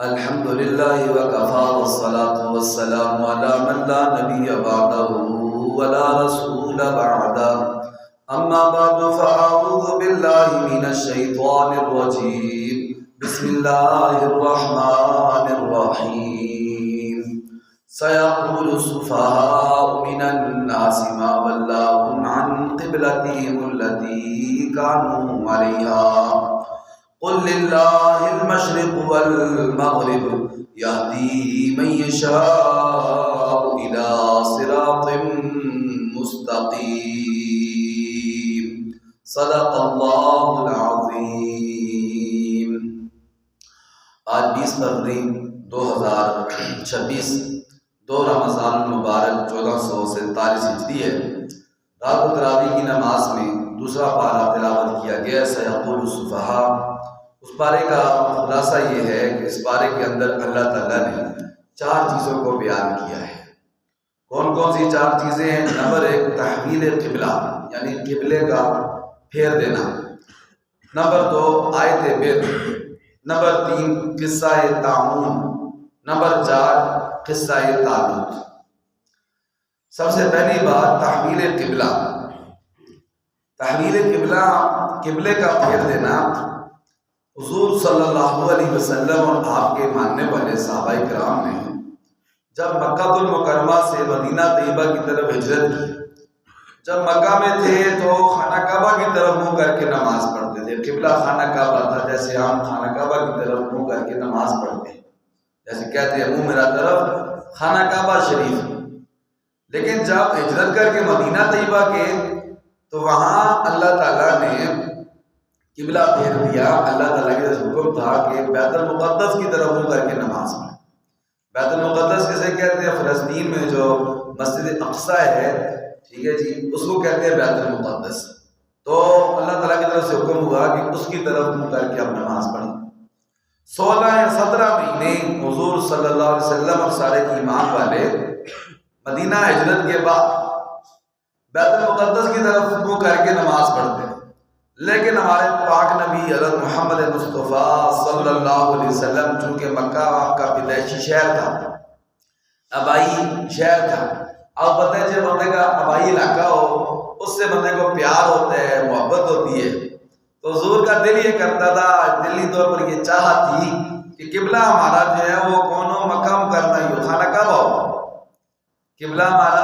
الحمد لله وكفى والصلاة والسلام على من لا نبي بعده ولا رسول بعده أما بعد فأعوذ بالله من الشيطان الرجيم بسم الله الرحمن الرحيم سيقول السفهاء من الناس ما ولاهم عن قبلتهم التي كانوا عليها قل لله المشرق والمغرب يهدي من يشاء إلى صراط مستقيم صدق الله العظيم۔ آج 20 فروری 2026 2 رمضان المبارک 1447 ہجری ہے۔ رات و تراویح کی نماز میں دوسرا پارہ تلاوت کیا گیا سیقول السفہاء۔ اس پارے کا خلاصہ یہ ہے کہ اس پارے کے اندر اللہ تعالیٰ نے 4 چیزوں کو بیان کیا ہے۔ کون کون سی 4 چیزیں ہیں؟ نمبر 1 تحویل قبلہ یعنی قبلے کا پھیر دینا، نمبر 2 آیت بر، نمبر 3 قصہ طاعون، نمبر 4 قصہ طالوت۔ سب سے پہلی بات تحویل قبلہ۔ تحویل قبلہ، قبلے کا پھیر دینا، حضور صلی اللہ علیہ وسلم اور آپ کے ماننے والے صحابہ کرام نے جب مکہ المکرمہ سے مدینہ طیبہ کی طرف ہجرت کی، جب مکہ میں تھے تو خانہ کعبہ کی طرف منہ کر کے نماز پڑھتے تھے۔ قبلہ خانہ کعبہ تھا، جیسے ہم خانہ کعبہ کی طرف منہ کر کے نماز پڑھتے ہیں، جیسے کہتے ہیں منہ میرا طرف خانہ کعبہ شریف۔ لیکن جب ہجرت کر کے مدینہ طیبہ کے تو وہاں اللہ تعالیٰ نے قبلہ پھیر دیا۔ اللہ تعالیٰ کا حکم تھا کہ بیت المقدس کی طرف منہ کر کے نماز پڑھیں۔ بیت المقدس کسے کہتے ہیں؟ فلسطین میں جو مسجد اقصی ہے، ٹھیک ہے جی، اس کو کہتے ہیں بیت المقدس۔ تو اللہ تعالیٰ کی طرف سے حکم ہوا کہ اس کی طرف منہ کر کے اب نماز پڑھیں۔ 16 یا 17 مہینے حضور صلی اللہ علیہ وسلم اور سارے ایمان والے مدینہ ہجرت کے بعد بیت المقدس کی طرف منہ کر کے نماز پڑھتے ہیں۔ لیکن ہمارے پاک نبی حضرت محمد مصطفیٰ صلی اللہ علیہ وسلم، چونکہ مکہ آپ کا پیدائشی شہر تھا، آبائی شہر تھا، اب پتہ ہے جب بندے کا آبائی علاقہ ہو اس سے بندے کو پیار ہوتا ہے، محبت ہوتی ہے، تو حضور کا دل یہ کرتا تھا، دلی طور پر یہ چاہت تھی کہ قبلہ ہمارا جو ہے وہ کون ہو؟ مکہ مکرمہ ہی ہو، خانہ کعبہ ہو، قبلہ ہمارا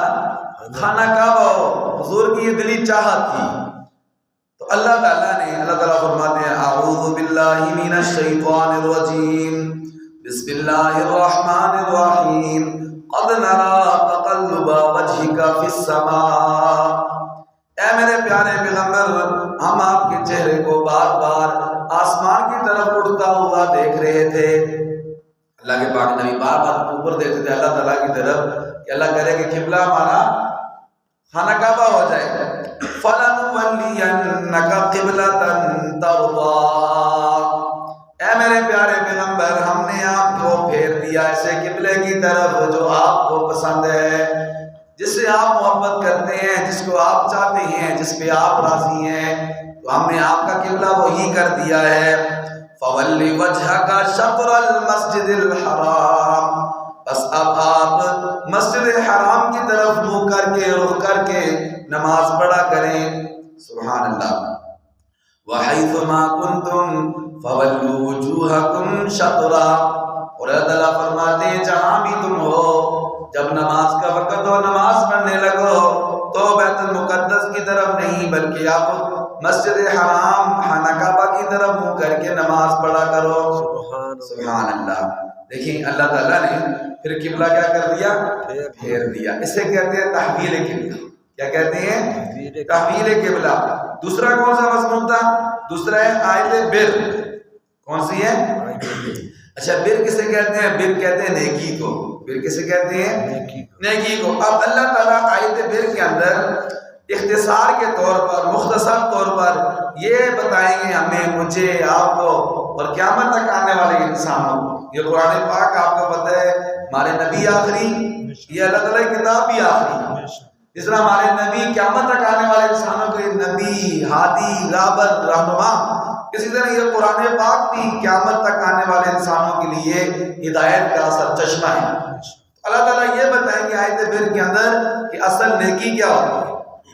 خانہ کعبہ ہو۔ حضور کی یہ دلی چاہت تھی۔ تو اللہ تعالیٰ نے، اللہ تعالیٰ فرماتے ہیں اعوذ باللہ من الشیطان الرجیم بسم اللہ الرحمن الرحیم قد نرى تقلب وجهك في السماء۔ اے میرے پیارے پیغمبر، ہم آپ کے چہرے کو بار بار آسمان کی طرف اٹھتا ہوا دیکھ رہے تھے۔ اللہ کے پاک نبی بار بار اوپر دیکھتے تھے اللہ تعالیٰ کی طرف کہ اللہ کرے کہ قبلہ ہمارا خانہ کعبہ ہو جائے۔ فَلَنُوَلِّيَنَّكَ قِبْلَةً تَرْضَاهَا۔ اے میرے پیارے پیغمبر، ہم نے آپ کو پھیر دیا ایسے قبلے کی طرف جو آپ کو پسند ہے، جس سے آپ محبت کرتے ہیں، جس کو آپ چاہتے ہیں، جس پہ آپ راضی ہیں، تو ہم نے آپ کا قبلہ وہی کر دیا ہے۔ فَوَلِّ وَجْهَكَ شَطْرَ الْمَسْجِدِ الْحَرَامِ۔ بس اب آپ مسجد حرام کی طرف منہ کر کے رخ کر کے نماز پڑھا کریں۔ سبحان اللہ۔ وَحَيْثُ مَا كُنْتُمْ فَوَلُّوا وُجُوهَكُمْ شَطْرَهُ۔ اور اللہ تعالیٰ فرماتے ہیں جہاں بھی تم ہو، جب نماز کا وقت ہو، نماز پڑھنے لگو تو بیت المقدس کی طرف نہیں بلکہ آپ مسجد حرام خانہ کعبہ کی طرف منہ کر کے نماز پڑھا کرو۔ سبحان اللہ۔ دیکھیں اللہ تعالیٰ نے پھر قبلہ کیا کر دیا؟ پھیر دیا۔ اسے کہتے ہیں تحویل قبلہ۔ کیا کہتے ہیں؟ تحویل قبلہ۔ دوسرا کون سا مضمون تھا؟ دوسرا ہے آیت بر۔ کون سی ہے؟ اچھا، بر کسے کہتے ہیں؟ بر کہتے ہیں نیکی کو۔ بر کسے کہتے ہیں؟ نیکی کو۔ اب اللہ تعالیٰ آیت بر کے اندر اختصار کے طور پر، مختصر طور پر یہ بتائیں گے ہمیں، مجھے، آپ کو اور قیامت تک آنے والے انسانوں کو۔ یہ قرآن پاک آپ کو پتہ ہے ہمارے نبی آخری، یہ اللہ تعالیٰ کی کتاب بھی آخری۔ اس طرح ہمارے نبی قیامت تک آنے والے انسانوں کے نبی، ہادی، رابط، رہنما اسی طرح یہ قرآن پاک بھی قیامت تک آنے والے انسانوں کے لیے ہدایت کا سرچشمہ ہے۔ اللہ تعالیٰ یہ بتائیں گے آیت بر کے اندر کہ اصل نیکی کیا ہوتی ہے،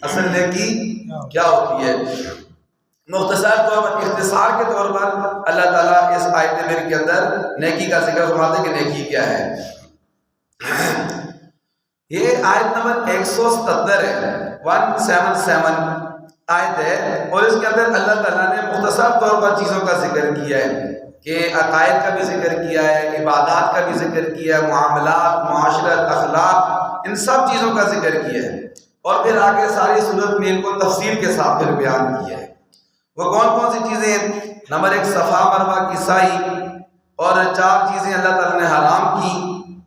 اصل نیکی کیا ہوتی ہے۔ مختصر طور پر، اختصار کے طور پر اللہ تعالیٰ اس آیت بر کے اندر نیکی کا ذکر فرماتے ہیں کہ نیکی کیا ہے۔ یہ آیت نمبر 177 ہے، 177 آیت ہے، اور اس کے اندر اللہ تعالیٰ نے مختصر طور پر چیزوں کا ذکر کیا ہے کہ عقائد کا بھی ذکر کیا ہے، عبادات کا بھی ذکر کیا ہے، معاملات، معاشرت، اخلاق، ان سب چیزوں کا ذکر کیا ہے، اور پھر آگے ساری صورت میں ان کو تفصیل کے ساتھ پھر بیان کیا ہے۔ وہ کون کون سی چیزیں ہیں؟ نمبر 1 صفا مروا کی سعی، اور 4 چیزیں اللہ تعالیٰ نے حرام کی،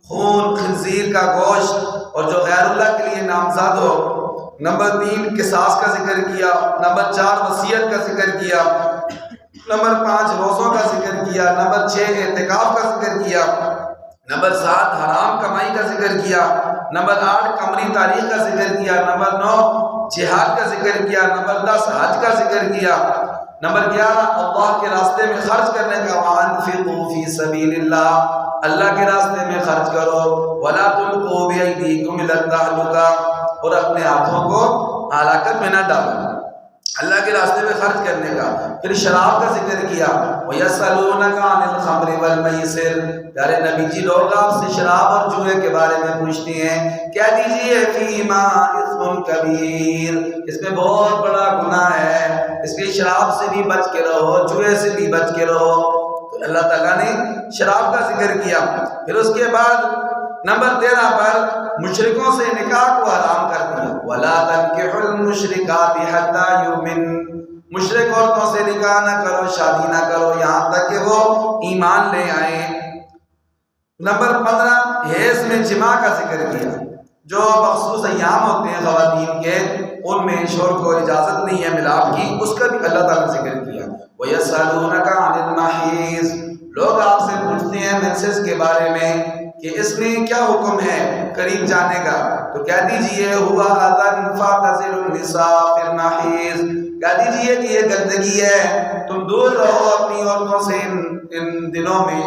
خون، خنزیر کا گوشت اور جو غیر اللہ کے لیے نامزد ہو۔ نمبر 3 قصاص کا ذکر کیا۔ نمبر 4 وصیت کا ذکر کیا۔ نمبر 5 روزوں کا ذکر کیا۔ نمبر 6 اعتکاف کا ذکر کیا۔ نمبر 7 حرام کمائی کا ذکر کیا۔ نمبر 8 قمری تاریخ کا ذکر کیا۔ نمبر 9 جہاد کا ذکر کیا۔ نمبر 10 حج کا ذکر کیا۔ نمبر 11 اللہ کے راستے میں خرچ کرنے کا، وَأَنفِقُوا فِي سَبِيلِ اللَّهِ، اللہ کے راستے میں خرچ کرو، وَلَا تُلْقُوا بِأَيْدِيكُمْ إِلَى التَّهْلُكَةِ، اور اپنے ہاتھوں کو ہلاکت میں نہ ڈالو، اللہ کے راستے میں خرچ کرنے کا۔ پھر شراب کا ذکر کیا، وَيَسْأَلُونَكَ عَنِ الْخَمْرِ وَالْمَيْسِرِ، پیارے نبی جی لوگ آپ سے شراب اور جوئے کے بارے میں پوچھتے ہیں، کہہ دیجئے فِيهِمَا إِثْمٌ كَبِيرٌ، اس میں بہت بڑا گناہ ہے، اس لیے شراب سے بھی بچ کے رہو، جوئے سے بھی بچ کے رہو۔ تو اللہ تعالیٰ نے شراب کا ذکر کیا۔ پھر اس کے بعد نمبر 13 پر مشرکوں سے نکاح کو حرام کر دیا، وَلَا تَنكِحُوا الْمُشْرِكَاتِ حَتَّى يُؤْمِنْ، مشرک عورتوں سے نکاح نہ کرو، شادی نہ کرو یہاں تک کہ وہ ایمان لے آئیں۔ نمبر 15 حیض میں جماع کا ذکر کیا، جو مخصوص ایام ہوتے ہیں خواتین کے، ان میں شوہر کو اجازت نہیں ہے ملاپ کی، اس کا بھی اللہ تعالیٰ نے ذکر کیا۔ وَيَسْأَلُونَكَ عَنِ الْمَحِيضِ، لوگ آپ سے پوچھتے ہیں مینسز کے بارے میں کہ اس میں کیا حکم ہے قریب جانے کا، تو کہہ دیجئے هُوَ أَذًى فَاعْتَزِلُوا النِّسَاءَ فِي الْمَحِيضِ، کہہ دیجئے کہ یہ گندگی ہے، تم دور رہو اپنی عورتوں سے ان دنوں میں۔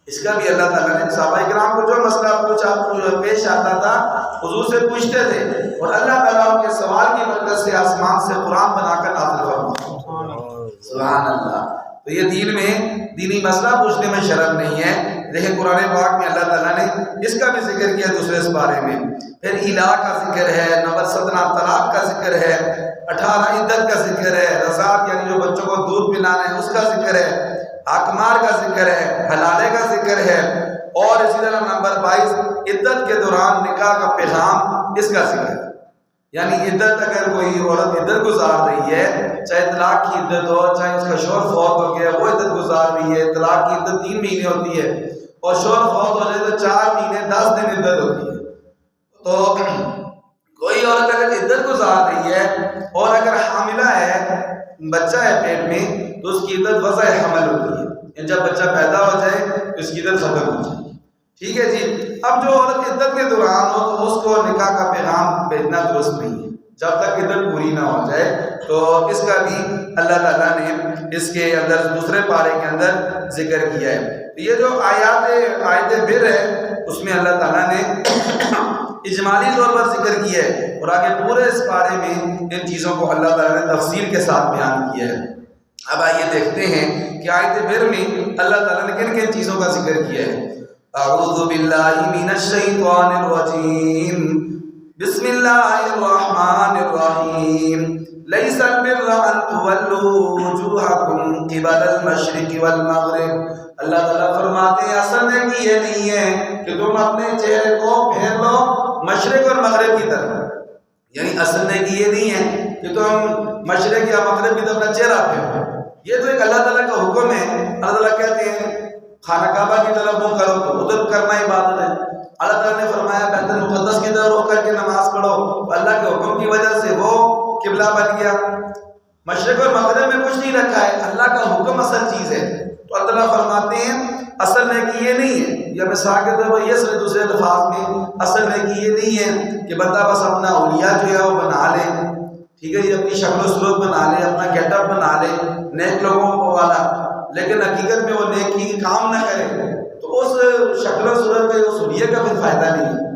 اس کا بھی اللہ تعالیٰ نے صحابہ کرام کو جو مسئلہ پیش آتا تھا حضور سے پوچھتے تھے، اور اللہ تعالیٰ ان کے سوال کی برکت سے آسمان سے قرآن بنا کر نازل فرمایا۔ سبحان اللہ۔ تو یہ دین میں دینی مسئلہ پوچھنے میں شرم نہیں ہے۔ دیکھیں قرآن پاک میں اللہ تعالیٰ نے اس کا بھی ذکر کیا دوسرے سپارے میں۔ پھر الہ کا ذکر ہے، نمبر 17 طلاق کا ذکر ہے، 18 عدت کا ذکر ہے، رضاعت یعنی جو بچوں کو دودھ پلانا ہے اس کا ذکر ہے، اقمار کا ذکر ہے، حلالے کا ذکر ہے، اور اسی طرح نمبر 22 عدت کے دوران نکاح کا پیغام، اس کا ذکر ہے۔ یعنی عدت اگر کوئی عورت عدت گزار رہی ہے، چاہے طلاق کی عدت ہو، چاہے اس کا شوہر فوت ہو گیا وہ عدت گزار رہی ہے، طلاق کی عدت 3 مہینے ہوتی ہے، اور شوہر فوت ہو جائے تو 4 مہینے 10 دن عدت ہوتی ہے۔ تو کوئی عورت اگر عدت گزار رہی ہے اور اگر حاملہ ہے، بچہ ہے پیٹ میں، تو اس کی عدت وضع حمل ہوتی ہے، جب بچہ پیدا ہو جائے تو اس کی عدت ختم ہو جائے۔ ٹھیک ہے جی۔ اب جو عورت عدت کے دوران ہو تو اس کو نکاح کا پیغام بھیجنا درست نہیں ہے، جب تک عدت پوری نہ ہو جائے۔ تو اس کا بھی اللہ تعالیٰ نے اس کے اندر دوسرے پارے کے اندر ذکر کیا ہے۔ یہ جو آیت بر ہے اس میں اللہ تعالیٰ نے اجمالی طور پر ذکر کیا ہے، اور آگے پورے اس پارے میں ان چیزوں کو اللہ تعالیٰ نے تفصیل کے ساتھ بیان کیا ہے۔ اب آئیے دیکھتے ہیں کہ آیت بر میں اللہ تعالیٰ نے کن کن چیزوں کا ذکر کیا ہے۔ اعوذ باللہ من الشیطان الرجیم، بسم اللہ الرحمن الرحیم، لیس البر ان تولوا وجوہکم قبل المشرق والمغرب، اللہ تعالیٰ فرماتے ہیں اصل نیکی یہ نہیں ہے کہ تم اپنے چہرے کو پھیر لو مشرق اور مغرب کی طرف، یعنی اصل نیکی یہ نہیں ہے کہ تم مشرق یا مغرب کی طرف اپنا چہرہ پھیرو، یہ تو ایک اللہ تعالیٰ کا حکم ہے۔ اللہ تعالیٰ کہتے ہیں خانہ کعبہ کی طرف منہ کرو تو ادھر کرنا عبادت ہے، اللہ تعالیٰ نے فرمایا بیت المقدس کی طرف رخ کر کے نماز پڑھو، تو اللہ کے حکم کی وجہ سے وہ قبلہ بن گیا۔ مشرق اور مغرب میں کچھ نہیں رکھا ہے، اللہ کا حکم اصل چیز ہے۔ تو اللہ تعالیٰ فرماتے ہیں اصل نیکی یہ نہیں ہے، یا مثال کے طور پر یہ سارے دوسرے الفاظ میں اصل نیکی یہ نہیں ہے کہ بندہ بس اپنا اولیاء جو ہے وہ بنا لے، ٹھیک ہے، یہ اپنی شکل و صورت بنا لے، اپنا گیٹ اپ بنا لے نیک لوگوں کو والا، لیکن حقیقت میں وہ نیکی کام نہ کرے تو اس شکل و صورت کا اس نیت کا کوئی فائدہ نہیں ہے۔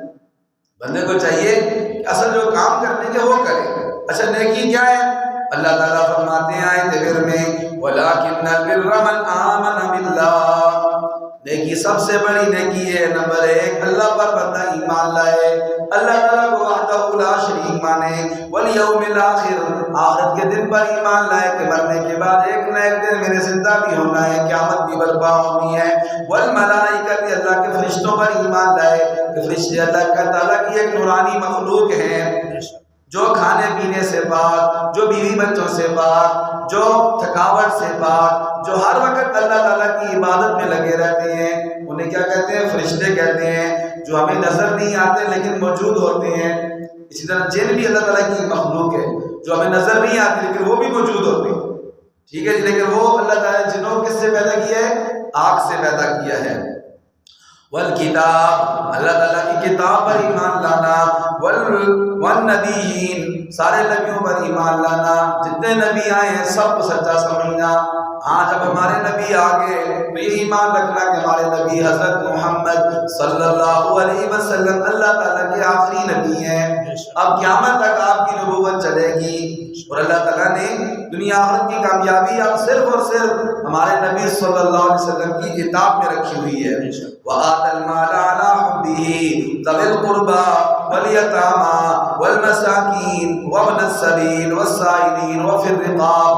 بندے کو چاہیے کہ اصل جو کام کرنے کے وہ کرے۔ اچھا نیکی کیا ہے؟ اللہ تعالیٰ فرماتے ہیں آیت بر میں وَلَٰكِنَّ الْبِرَّ مَنْ آمَنَ بِاللَّهِ، نیکی سب سے بڑی نیکی ہے نمبر 1 اللہ پر بندہ ایمان لائے، اللہ تعالیٰ کو وحدہ لا شریک مانے، وَالْيَوْمِ الْآخِرِ، آخرت کے دن پر ایمان لائے کہ مرنے کے بعد ایک نہ ایک دن میرے زندہ بھی ہونا ہے، قیامت بھی برپا ہونی ہے، وَالْمَلَائِكَةِ، اللہ کے فرشتوں پر ایمان لائے کہ فرشتے اللہ تعالیٰ کی ایک نورانی مخلوق ہیں جو کھانے پینے سے پاک، جو بیوی بچوں سے پاک، جو تھکاوٹ سے پاک، جو ہر وقت اللہ تعالیٰ کی عبادت میں لگے رہتے ہیں، انہیں کیا کہتے ہیں؟ فرشتے کہتے ہیں، جو ہمیں نظر نہیں آتے لیکن موجود ہوتے ہیں۔ اسی طرح جن بھی اللہ تعالیٰ کی مخلوق ہے جو ہمیں نظر نہیں آتی لیکن وہ بھی موجود ہوتے ہیں، ٹھیک ہے جی، لیکن وہ اللہ تعالیٰ جنوں کس سے پیدا کیا ہے؟ آگ سے پیدا کیا ہے۔ والکتاب، اللہ تعالیٰ کی کتاب پر ایمان لانا، والنبیین، سارے نبیوں پر ایمان لانا، جتنے نبی آئے ہیں سب کو سچا سمجھنا۔ ہاں جب ہمارے نبی آگے تو یہ ایمان رکھنا کہ ہمارے نبی حضرت محمد صلی اللہ علیہ وسلم اللہ تعالیٰ کے آخری نبی ہیں، اب قیامت تک آپ کی نبوت چلے گی، اور اللہ تعالیٰ نے دنیا آخرت کی کامیابی اب صرف اور صرف ہمارے نبی صلی اللہ علیہ وسلم کی کتاب میں رکھی ہوئی ہے۔ وَآتَى الْمَالَ عَلَىٰ حُبِّهِ ذَوِي الْقُرْبَىٰ وَالْيَتَامَىٰ وَالْمَسَاكِينِ وَابْنَ السَّبِيلِ وَالسَّائِلِينَ وَفِي الرِّقَابِ،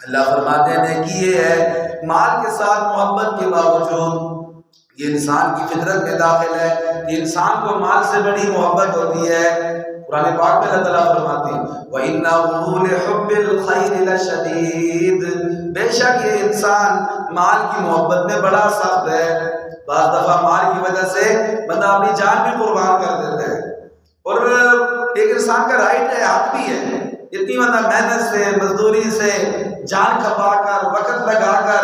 اللہ فرماتے ہیں کہ یہ ہے مال کے ساتھ محبت کے باوجود یہ انسان کی فطرت میں داخل ہے کہ انسان کو مال سے بڑی محبت ہوتی ہے۔ قرآن پاک میں اللہ تعالیٰ فرماتے ہیں وَإِنَّهُ لِحُبِّ الْخَيْرِ لَشَدِيدٌ، بے شک یہ انسان مال کی محبت میں بڑا سخت ہے۔ بعض دفعہ مال کی وجہ سے بندہ اپنی جان بھی قربان کر دیتا ہے، اور ایک انسان کا رائٹ ہے، حق بھی ہے، اتنی بندہ محنت سے مزدوری سے جان کھپا کر وقت لگا کر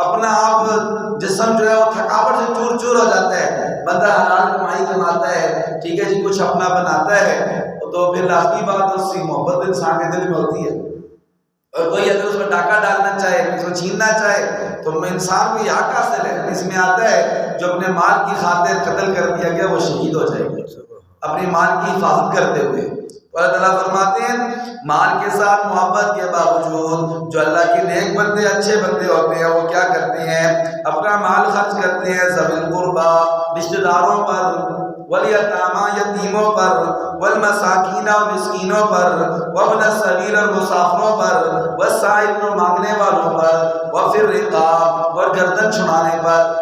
اپنا آپ جسم جو ہے وہ تھکاوٹ سے چور چور ہو جاتا ہے، بندہ حلال کمائی کماتا ہے، ٹھیک ہے جی، کچھ اپنا بناتا ہے، تو پھر لازمی بات اس کی محبت انسان کے دل میں ہوتی ہے، اور کوئی اگر اس میں ڈاکہ ڈالنا چاہے، اس کو چھیننا چاہے تو انسان کو یہ حق حاصل ہے۔ اس میں آتا ہے جو اپنے مال کی خاطر قتل کر دیا گیا وہ شہید ہو جائے گا اپنی مال کی حفاظت کرتے ہوئے۔ اللہ تعالیٰ فرماتے ہیں مال کے ساتھ محبت کے باوجود جو اللہ کے نیک بندے اچھے بندے ہوتے ہیں وہ کیا کرتے ہیں؟ اپنا مال خرچ کرتے ہیں ذوی القربیٰ، رشتہ داروں پر، والیتامیٰ، یتیموں پر، والمساکین، اور مسکینوں پر، وابن السبیل، اور مسافروں پر، والسائلین، اور مانگنے والوں پر، وفی الرقاب، اور گردن چھڑانے پر۔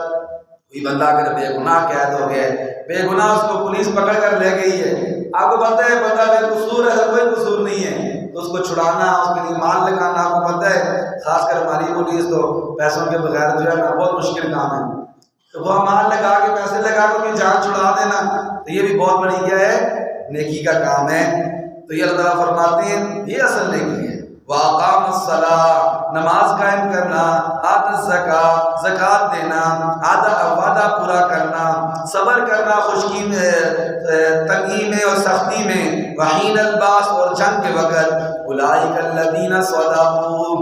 کوئی بندہ اگر بے گناہ قید ہو گیا، بے گناہ اس کو پولیس پکڑ کر لے گئی ہے، آپ کو پتہ ہے بندہ بے قصور ہے، کوئی قصور نہیں ہے، تو اس کو چھڑانا، اس کے لیے مال لگانا، آپ کو پتہ ہے خاص کر ہماری پولیس تو پیسوں کے بغیر جو ہے نا بہت مشکل کام ہے، تو وہ مال لگا کے پیسے لگا کے اپنی جان چھڑا دینا، تو یہ بھی بہت بڑی کیا ہے؟ نیکی کا کام ہے۔ تو یہ اللہ تعالیٰ فرماتے ہیں یہ اصل نیکی ہے۔ وَأَقَامَ الصَّلَاةَ، نماز قائم کرنا، آتَ الزَّکَاۃ، زکوٰۃ دینا، وعدہ پورا کرنا، صبر کرنا خشکی میں، تنگی میں اور سختی میں، وحین الباس، اور جنگ کے وقت، اولئک الذین صدقوا،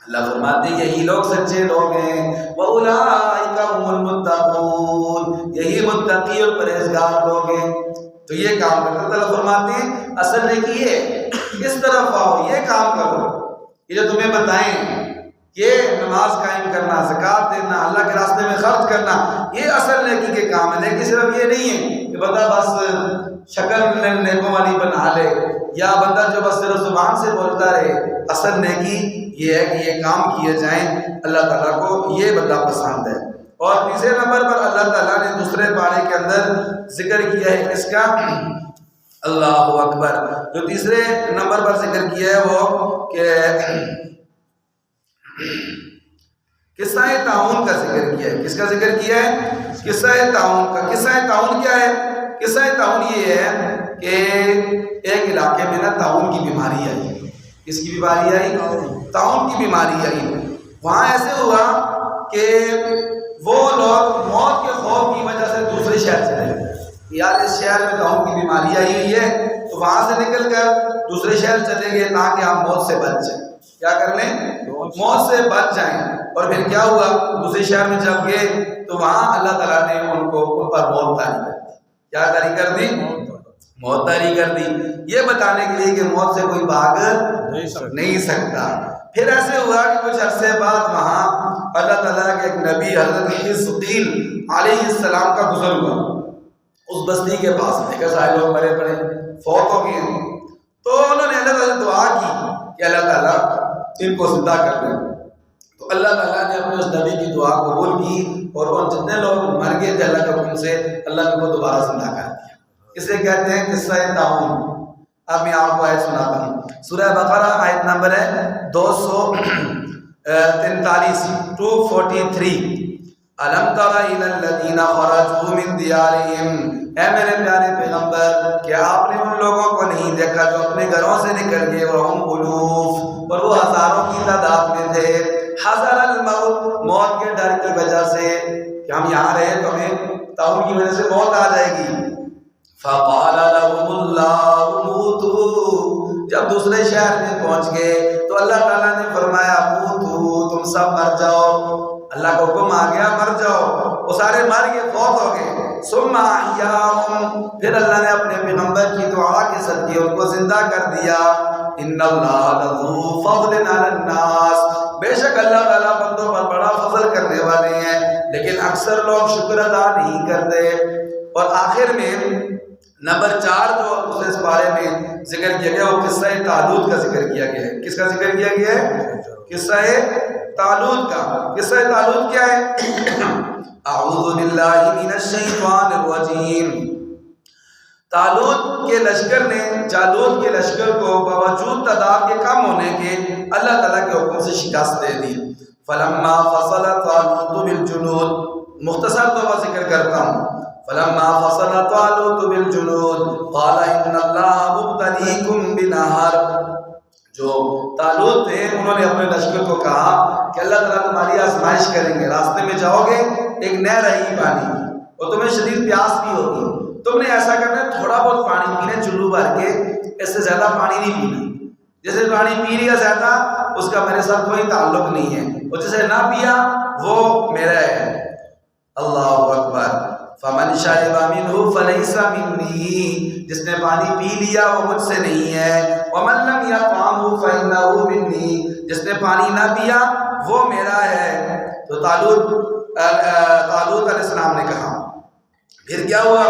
اللہ فرماتے ہیں یہی لوگ سچے لوگ ہیں، وَأُولَئِكَ هُمُ الْمُتَّقُونَ، یہی متقی اور پرہیزگار لوگ ہیں جو یہ کام کرتے ہیں۔ اللہ فرماتے ہیں اصل نیکی ہے اس طرف آؤ، یہ کام کرو، یہ جو تمہیں بتائیں یہ نماز قائم کرنا، زکوٰۃ دینا، اللہ کے راستے میں خرچ کرنا، یہ اصل نیکی کے کام ہے۔ نیکی صرف یہ نہیں ہے کہ بندہ بس شکل نیکوں والی بنا لے، یا بندہ جو بس صرف زبان سے بولتا رہے۔ اصل نیکی یہ ہے کہ یہ کام کیے جائیں، اللہ تعالیٰ کو یہ بندہ پسند ہے۔ اور تیسرے نمبر پر اللہ تعالیٰ نے دوسرے پارے کے اندر ذکر کیا ہے کس کا؟ اللہ اکبر، جو تیسرے نمبر پر ذکر کیا ہے وہ کہ قصہ تعاون کا ذکر کیا ہے۔ کس کا ذکر کیا ہے؟ قصہ تعاون کا۔ قصہ تعاون کیا ہے؟ قصہ تعاون یہ ہے کہ ایک علاقے میں نا تعاون کی بیماری آئی۔ کس کی بیماری آئی؟ تعاون کی بیماری آئی۔ وہاں ایسے ہوا کہ وہ لوگ موت کے خوف کی وجہ سے دوسرے شہر چلے گئے، یار اس شہر میں تعاون کی بیماری آئی ہوئی ہے، تو وہاں سے نکل کر دوسرے شہر چلے گئے تاکہ آپ موت سے بچ جائیں. کیا کر لیں؟ موت سے بچ جائیں. اور پھر کیا ہوا؟ دوسرے شہر میں جب گئے تو وہاں اللہ تعالیٰ نے ان پر موت طاری کر دی. کیا طاری کر دی؟ موت طاری کر دی. یہ بتانے کے لیے کہ موت سے کوئی بھاگ نہیں سکتا. پھر ایسے ہوا کہ کچھ عرصے بعد وہاں اللہ تعالیٰ کے ایک نبی حضرت حزقیل علیہ السلام کا گزر ہوا. اس بستی کے پاس دیکھا سارے لوگ مرے پڑے فوت ہو گئے. تو انہوں نے اللہ تعالیٰ دعا کی کہ اللہ تعالیٰ ان کو زندہ کر دیں. تو اللہ تعالیٰ نے اپنے اس نبی کی دعا قبول کی اور ان جتنے لوگ مر گئے تھے اللہ کے حکم سے اللہ نے ان کو دوبارہ زندہ کر دیا. اسے کہتے ہیں قصہ طاعون. اب میں آپ کو آیت سناتا ہوں. سورہ بقرہ آیت نمبر ہے 243 243. الم تر الی الذین خرجوا من دیارہم. اے میرے پیارے پیغمبر کیا آپ نے ان لوگوں کو نہیں دیکھا جو اپنے گھروں سے نکل گئے وہم الوف اور وہ ہزاروں کی تعداد میں تھے. حذر الموت موت کے ڈر کی وجہ سے کہ ہم یہاں رہے تو ہمیں طاعون کی وجہ سے موت آ جائے گی. فقال لهم الله موتوا. جب دوسرے شہر میں پہنچ گئے تو اللہ تعالیٰ نے فرمایا موتوا تم سب مر جاؤ. اللہ کا حکم آ گیا مر جاؤ. وہ سارے مر گئے فوت ہو گئے. ثم احیاهم پھر اللہ نے اپنے پیغمبر کی دعا کے صدقے ان کو زندہ کر دیا. ان اللہ لذو فضل علی الناس. بے شک اللہ تعالیٰ بندوں پر بڑا فضل کرنے والے ہیں لیکن اکثر لوگ شکر ادا نہیں کرتے. اور آخر میں نمبر 4 جو اس بارے میں ذکر کیا گیا وہ قصہ طالوت کا ذکر کیا گیا ہے. کس کا ذکر کیا گیا ہے؟ قصہ طالوت کا. قصہ طالوت کیا ہے؟ اعوذ باللہ من الشیطان الرجیم. طالوت کے لشکر نے جالوت کے لشکر کو باوجود تعداد کے کم ہونے کے اللہ تعالیٰ کے حکم سے شکست دے دی. فلما فصل طالوت بالجنود. مختصر طور پر ذکر کرتا ہوں. فلما فصل طالوت بالجنود قال ان اللہ مبتلیکم بنہر. جو طالوت تھے انہوں نے اپنے لشکر کو کہا کہ اللہ تعالیٰ تمہاری آزمائش کریں گے. راستے میں جاؤ گے ایک نہر آئے گی پانی کی اور تمہیں شدید پیاس بھی ہوگی. تم نے ایسا کرنا ہے تھوڑا بہت پانی پینا چلو بھر کے. اس سے زیادہ پانی نہیں پینا. جیسے پانی پی لیا زیادہ اس کا میرے ساتھ کوئی تعلق نہیں ہے اور جسے نہ پیا وہ میرا ہے. اللہ اکبر. فمن شرب منه فليس مني. جس نے پانی پی لیا وہ مجھ سے نہیں ہے. ومن لم يطعمه فإنه مني. جس نے پانی نہ پیا وہ میرا ہے. تو طالوت علیہ السلام نے کہا. پھر کیا ہوا؟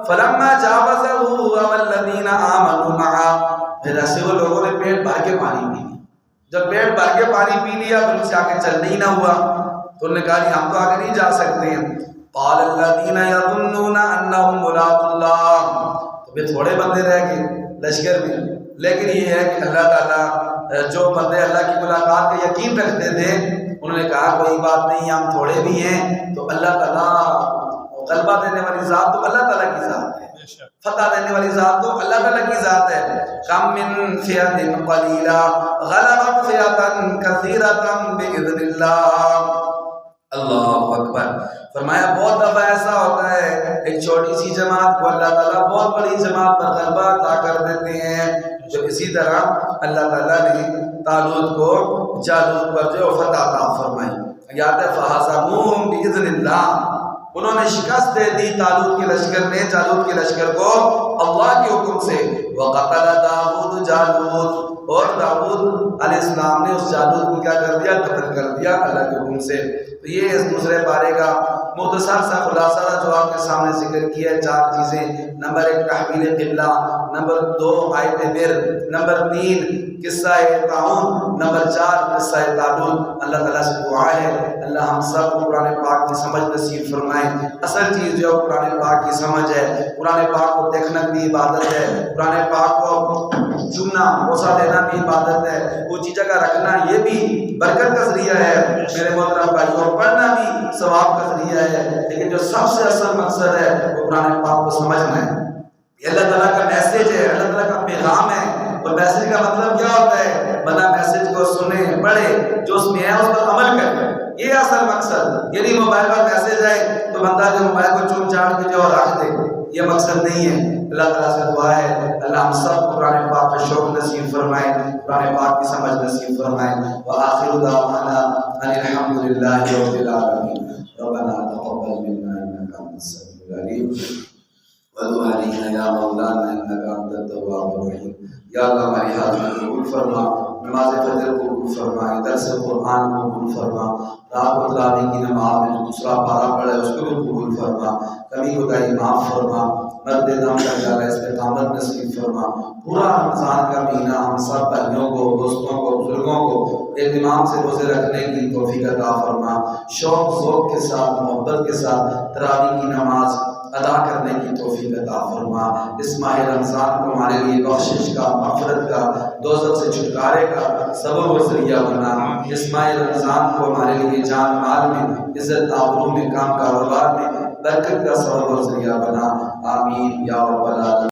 فلما جاوزه والذين آمنوا معه. پھر ایسے وہ لوگوں نے پیٹ بھر کے پانی پی لیا. جب پیٹ بھر کے پانی پی لیا پھر ان سے آگے چلنے ہی نہ ہوا تو انہوں نے کہا ہم تو آگے نہیں جا سکتے ہیں. قال الذين يظنون انهم ملاقو الله. تو پھر تھوڑے بندے رہ گئے لشکر میں لیکن یہ ہے کہ اللہ تعالیٰ جو بندے اللہ کی ملاقات کا یقین رکھتے تھے انہوں نے کہا کوئی بات نہیں ہم تھوڑے بھی ہیں تو اللہ تعالیٰ غلبہ دینے والی ذات تو اللہ تعالیٰ کی ذات ہے. فتح دینے والی ذات تو اللہ تعالیٰ کی ذات ہے. کم من فئۃ قلیلہ غلبت فئۃ کثیرۃ باذن اللہ. اللہ اکبر. فرمایا بہت دفعہ ایسا ہوتا ہے ایک چھوٹی سی جماعت کو اللہ تعالیٰ بہت بڑی جماعت پر غلبہ عطا کر دیتے ہیں. جو اسی طرح اللہ تعالیٰ نے طالوت کو جالوت پر جو فتح عطا فرمائی. یاد ہے فہزموہم باذن اللہ. انہوں نے شکست دے دی طالوت کے لشکر نے جالوت کے لشکر کو اللہ کے حکم سے. وقتل داؤد جالوت. اور داؤد علیہ السلام نے اس جالوت کو کیا کر دیا؟ قتل کر دیا اللہ کے حکم سے. تو یہ اس دوسرے پارے کا مختصر سا خلاصہ جو آپ کے سامنے ذکر کیا ہے. 4 چیزیں. نمبر 1 تحویل قبلہ. نمبر 2 آیت بر. نمبر 3 قصہ طاعون. نمبر 4 قصہ طالوت. اللہ تعالیٰ سے دعا ہے اللہ ہم سب کو قرآن پاک کی سمجھ نصیب فرمائے. اصل چیز جو قرآن پاک کی سمجھ ہے. قرآن پاک کو دیکھنا بھی عبادت ہے. قرآن پاک کو چومنا بوسہ دینا بھی عبادت ہے. اونچی جگہ رکھنا یہ بھی برکت کا ذریعہ ہے میرے محترم بھائیوں. پڑھنا بھی ثواب کا ذریعہ ہے. لیکن جو سب سے اصل مقصد ہے وہ قرآن پاک کو سمجھنا ہے. یہ اللہ تعالیٰ کا میسیج ہے اللہ تعالیٰ کا پیغام ہے. اور میسیج کا مطلب کیا ہوتا ہے؟ بندہ میسیج کو سنے پڑھے جو اس میں ہے اس پر عمل کرے. یہ اصل مقصد. یعنی موبائل پر میسیج آئے تو بندہ جو موبائل کو چوم چاٹ کے جو رکھ دے یہ مقصد نہیں ہے. اللہ تعالیٰ سے دعا ہے اللہ ہم سب کو قرآن پاک کا شوق نصیب فرمائے، قرآن پاک کی سمجھ نصیب فرمائے۔ وآخر دعوانا ان الحمد للہ رب العالمین۔ ربنا تقبل منا انک انت السمیع العلیم وتب علینا یا مولانا انک انت التواب الرحیم۔ یا اللہ ہماری حاضری قبول فرما، نماز فجر کو قبول فرما، درس قرآن کو قبول فرما، رات و تراویح کی نماز میں جو دوسرا پارہ پڑا ہے اس کو بھی قبول فرما، کمی کوتاہی معاف فرما، مرد دم کا جالا استقامت نصیب فرما۔ پورا رمضان کا مہینہ ہم سب بھائیوں کو، دوستوں کو، بزرگوں کو اہتمام سے روزے رکھنے کی توفیق عطا فرما، شوق ذوق کے ساتھ، محبت کے ساتھ تراویح کی نماز ادا کرنے کی توفیق عطا فرما۔ اس ماہ رمضان کو ہمارے لیے بخشش کا، مغفرت کا، دوزخ سے چھٹکارے کا سبب و ذریعہ بنا۔ اس ماہ رمضان کو ہمارے لیے جان مال میں، عزت آبرو میں، کام کاروبار میں برکت کا سبب و ذریعہ بنا۔ آمین یا رب العالمین۔